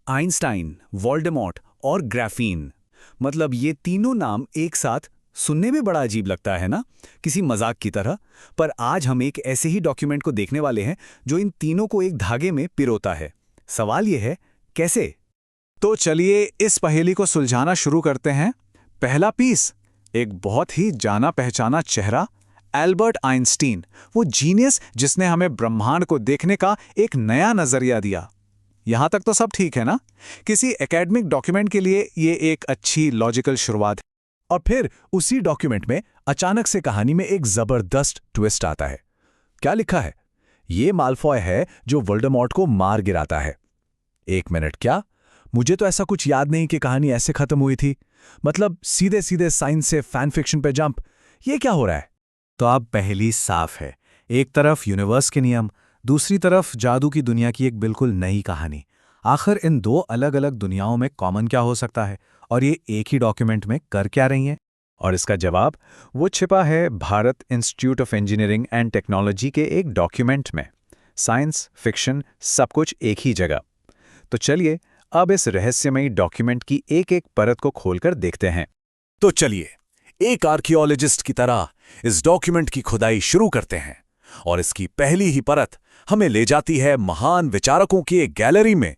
Einstein, Voldemort और graphene. मतलब ये तीनों नाम एक साथ सुनने में बड़ा अजीब लगता है ना, किसी मजाक की तरह। पर आज हम एक ऐसे ही डॉक्यूमेंट को देखने वाले हैं जो इन तीनों को एक धागे में पिरोता है। सवाल ये है, कैसे? तो चलिए इस पहेली को सुलझाना शुरू करते हैं। पहला पीस, एक बहुत ही जाना पहचाना चेहरा, एल्बर्ट आइंस्टीन, वो जीनियस जिसने हमें ब्रह्मांड को देखने का एक नया नजरिया दिया। यहां तक तो सब ठीक है ना? किसी एकेडमिक डॉक्यूमेंट के लिए ये एक अच्छी लॉजिकल शुरुआत है। और फिर उसी डॉक्यूमेंट में अचानक से कहानी में एक जबरदस्त ट्विस्ट आता है। क्या लिखा है? ये माल्फॉय है जो वोल्डेमॉर्ट को मार गिराता है। एक मिनट, क्या? मुझे तो ऐसा कुछ याद नहीं कि कहानी ऐसे खत्म हुई थी। मतलब सीधे सीधे साइंस से फैन फिक्शन पे जंप। ये क्या हो रहा है? तो अब पहेली साफ है। एक तरफ यूनिवर्स के नियम, दूसरी तरफ जादू की दुनिया की एक बिल्कुल नई कहानी। आखिर इन दो अलग अलग दुनियाओं में कॉमन क्या हो सकता है, और ये एक ही डॉक्यूमेंट में कर क्या रही हैं? और इसका जवाब वो छिपा है Bharat institute of engineering and technology के एक डॉक्यूमेंट में। साइंस, फिक्शन, सब कुछ एक ही जगह। तो चलिए अब इस रहस्यमयी डॉक्यूमेंट की एक एक परत को खोलकर देखते हैं। तो चलिए एक आर्कियोलॉजिस्ट की तरह इस डॉक्यूमेंट की खुदाई शुरू करते हैं। और इसकी पहली ही परत हमें ले जाती है महान विचारकों की एक गैलरी में।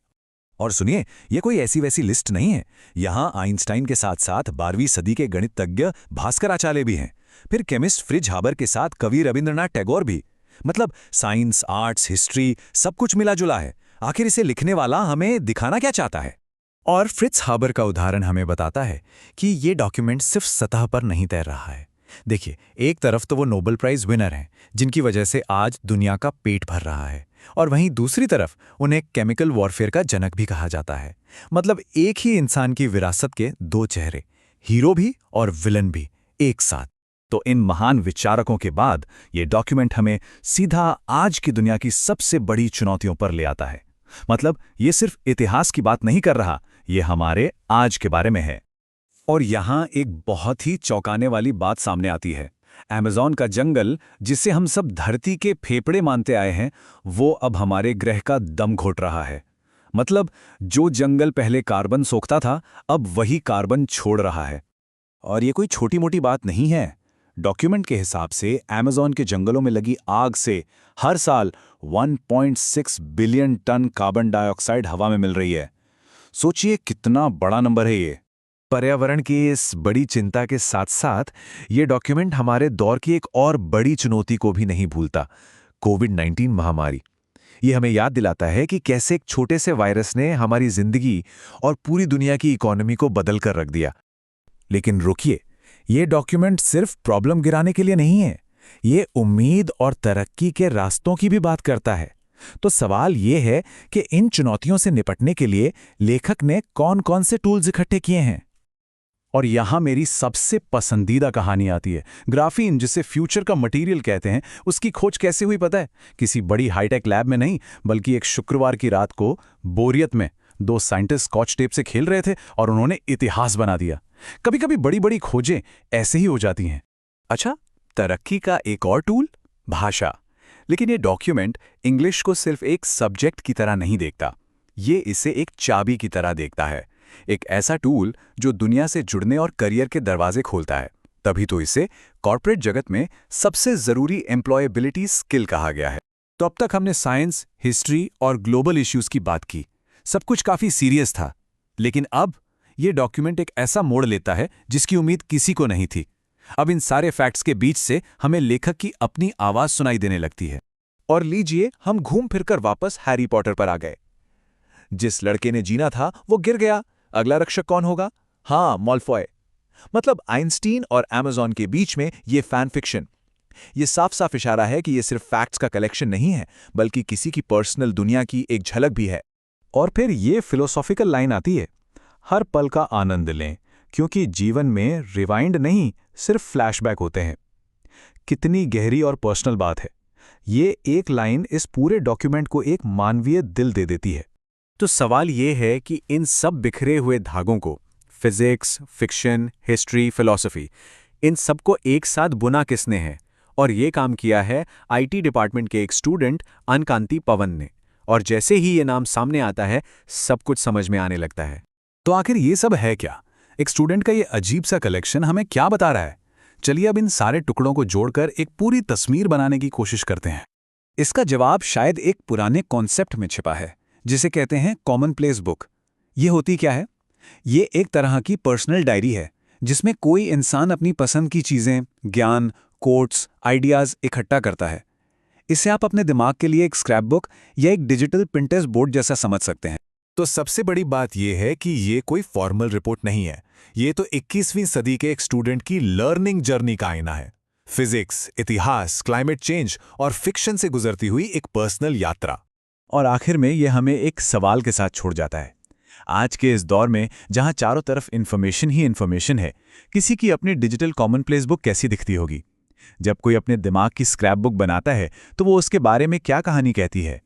और सुनिए, ये कोई ऐसी वैसी लिस्ट नहीं है। यहां आइंस्टाइन के साथ साथ 12वीं सदी के गणितज्ञ भास्कराचार्य भी हैं। फिर केमिस्ट फ्रिज हाबर के साथ कवि रविंद्रनाथ टैगोर भी। मतलब साइंस, आर्ट्स, हिस्ट्री सब कुछ मिला जुला है। आखिर इसे लिखने वाला हमें दिखाना क्या चाहता है? और फ्रिट्ज हाबर का उदाहरण हमें बताता है कि ये डॉक्यूमेंट सिर्फ सतह पर नहीं तैर रहा है। देखिए, एक तरफ तो वो नोबेल प्राइज विनर हैं, जिनकी वजह से आज दुनिया का पेट भर रहा है, और वहीं दूसरी तरफ उन्हें केमिकल वॉरफेयर का जनक भी कहा जाता है। मतलब एक ही इंसान की विरासत के दो चेहरे, हीरो भी और विलन भी एक साथ। तो इन महान विचारकों के बाद ये डॉक्यूमेंट हमें सीधा आज की दुनिया की सबसे बड़ी चुनौतियों पर ले आता है। मतलब ये सिर्फ इतिहास की बात नहीं कर रहा, ये हमारे आज के बारे में है। और यहां एक बहुत ही चौंकाने वाली बात सामने आती है। अमेज़न का जंगल, जिसे हम सब धरती के फेफड़े मानते आए हैं, वो अब हमारे ग्रह का दम घोट रहा है। मतलब जो जंगल पहले कार्बन सोखता था, अब वही कार्बन छोड़ रहा है। और ये कोई छोटी मोटी बात नहीं है। डॉक्यूमेंट के हिसाब से अमेज़न के जंगलों में लगी आग से हर साल 1.6 बिलियन टन कार्बन डाइऑक्साइड हवा में मिल रही है। सोचिए कितना बड़ा नंबर है ये। पर्यावरण की इस बड़ी चिंता के साथ साथ ये डॉक्यूमेंट हमारे दौर की एक और बड़ी चुनौती को भी नहीं भूलता, कोविड-19 महामारी। ये हमें याद दिलाता है कि कैसे एक छोटे से वायरस ने हमारी जिंदगी और पूरी दुनिया की इकोनॉमी को बदल कर रख दिया। लेकिन रुकिए, ये डॉक्यूमेंट सिर्फ प्रॉब्लम गिराने के लिए नहीं है, ये उम्मीद और तरक्की के रास्तों की भी बात करता है। तो सवाल ये है कि इन चुनौतियों से निपटने के लिए लेखक ने कौन-कौन से टूल्स इकट्ठे किए हैं। और यहां मेरी सबसे पसंदीदा कहानी आती है। ग्राफीन, जिसे फ्यूचर का मटेरियल कहते हैं, उसकी खोज कैसे हुई पता है? किसी बड़ी हाईटेक लैब में नहीं, बल्कि एक शुक्रवार की रात को बोरियत में दो साइंटिस्ट स्कॉच टेप से खेल रहे थे और उन्होंने इतिहास बना दिया। कभी कभी बड़ी बड़ी खोजें ऐसे ही हो जाती हैं। अच्छा, तरक्की का एक और टूल, भाषा। लेकिन ये डॉक्यूमेंट इंग्लिश को सिर्फ एक सब्जेक्ट की तरह नहीं देखता, ये इसे एक चाबी की तरह देखता है। एक ऐसा टूल जो दुनिया से जुड़ने और करियर के दरवाजे खोलता है। तभी तो इसे कॉर्पोरेट जगत में सबसे जरूरी एम्प्लॉयबिलिटी स्किल कहा गया है। तो अब तक हमने साइंस, हिस्ट्री और ग्लोबल इश्यूज की बात की। सब कुछ काफी सीरियस था। लेकिन अब ये डॉक्यूमेंट एक ऐसा मोड़ लेता है जिसकी उम्मीद किसी को नहीं थी। अब इन सारे फैक्ट्स के बीच से हमें लेखक की अपनी आवाज सुनाई देने लगती है। और लीजिए, हम घूम फिरकर वापस हैरी पॉटर पर आ गए। जिस लड़के ने जीना था वो गिर गया। अगला रक्षक कौन होगा? हाँ, माल्फॉय। मतलब आइंस्टीन और अमेज़न के बीच में ये फैन फिक्शन। ये साफ साफ इशारा है कि ये सिर्फ फैक्ट्स का कलेक्शन नहीं है, बल्कि किसी की पर्सनल दुनिया की एक झलक भी है। और फिर ये फिलोसॉफिकल लाइन आती है, हर पल का आनंद लें, क्योंकि जीवन में रिवाइंड नहीं, सिर्फ फ्लैशबैक होते हैं। कितनी गहरी और पर्सनल बात है। ये एक लाइन इस पूरे डॉक्यूमेंट को एक मानवीय दिल दे देती है। तो सवाल ये है कि इन सब बिखरे हुए धागों को, फिजिक्स, फिक्शन, हिस्ट्री, फिलॉसफी, इन सबको एक साथ बुना किसने है? और ये काम किया है आईटी डिपार्टमेंट के एक स्टूडेंट अनकांति पवन ने। और जैसे ही ये नाम सामने आता है सब कुछ समझ में आने लगता है। तो आखिर ये सब है क्या? एक स्टूडेंट का ये अजीब सा कलेक्शन हमें क्या बता रहा है? चलिए अब इन सारे टुकड़ों को जोड़कर एक पूरी तस्वीर बनाने की कोशिश करते हैं। इसका जवाब शायद एक पुराने कॉन्सेप्ट में छिपा है, जिसे कहते हैं कॉमन प्लेस बुक। ये होती क्या है? ये एक तरह की पर्सनल डायरी है, जिसमें कोई इंसान अपनी पसंद की चीज़ें, ज्ञान, कोट्स, आइडियाज़ इकट्ठा करता है। इसे आप अपने दिमाग के लिए एक स्क्रैप बुक या एक डिजिटल पिंटरेस्ट बोर्ड जैसा समझ सकते हैं। तो सबसे बड़ी बात यह है कि ये कोई फॉर्मल रिपोर्ट नहीं है। ये तो 21वीं सदी के एक स्टूडेंट की लर्निंग जर्नी का आईना है। फिजिक्स, इतिहास, क्लाइमेट चेंज और फिक्शन से गुजरती हुई एक पर्सनल यात्रा। और आखिर में ये हमें एक सवाल के साथ छोड़ जाता है। आज के इस दौर में जहां चारों तरफ इन्फॉर्मेशन ही इन्फॉर्मेशन है, किसी की अपनी डिजिटल कॉमन प्लेस बुक कैसी दिखती होगी? जब कोई अपने दिमाग की स्क्रैप बुक बनाता है तो वो उसके बारे में क्या कहानी कहती है?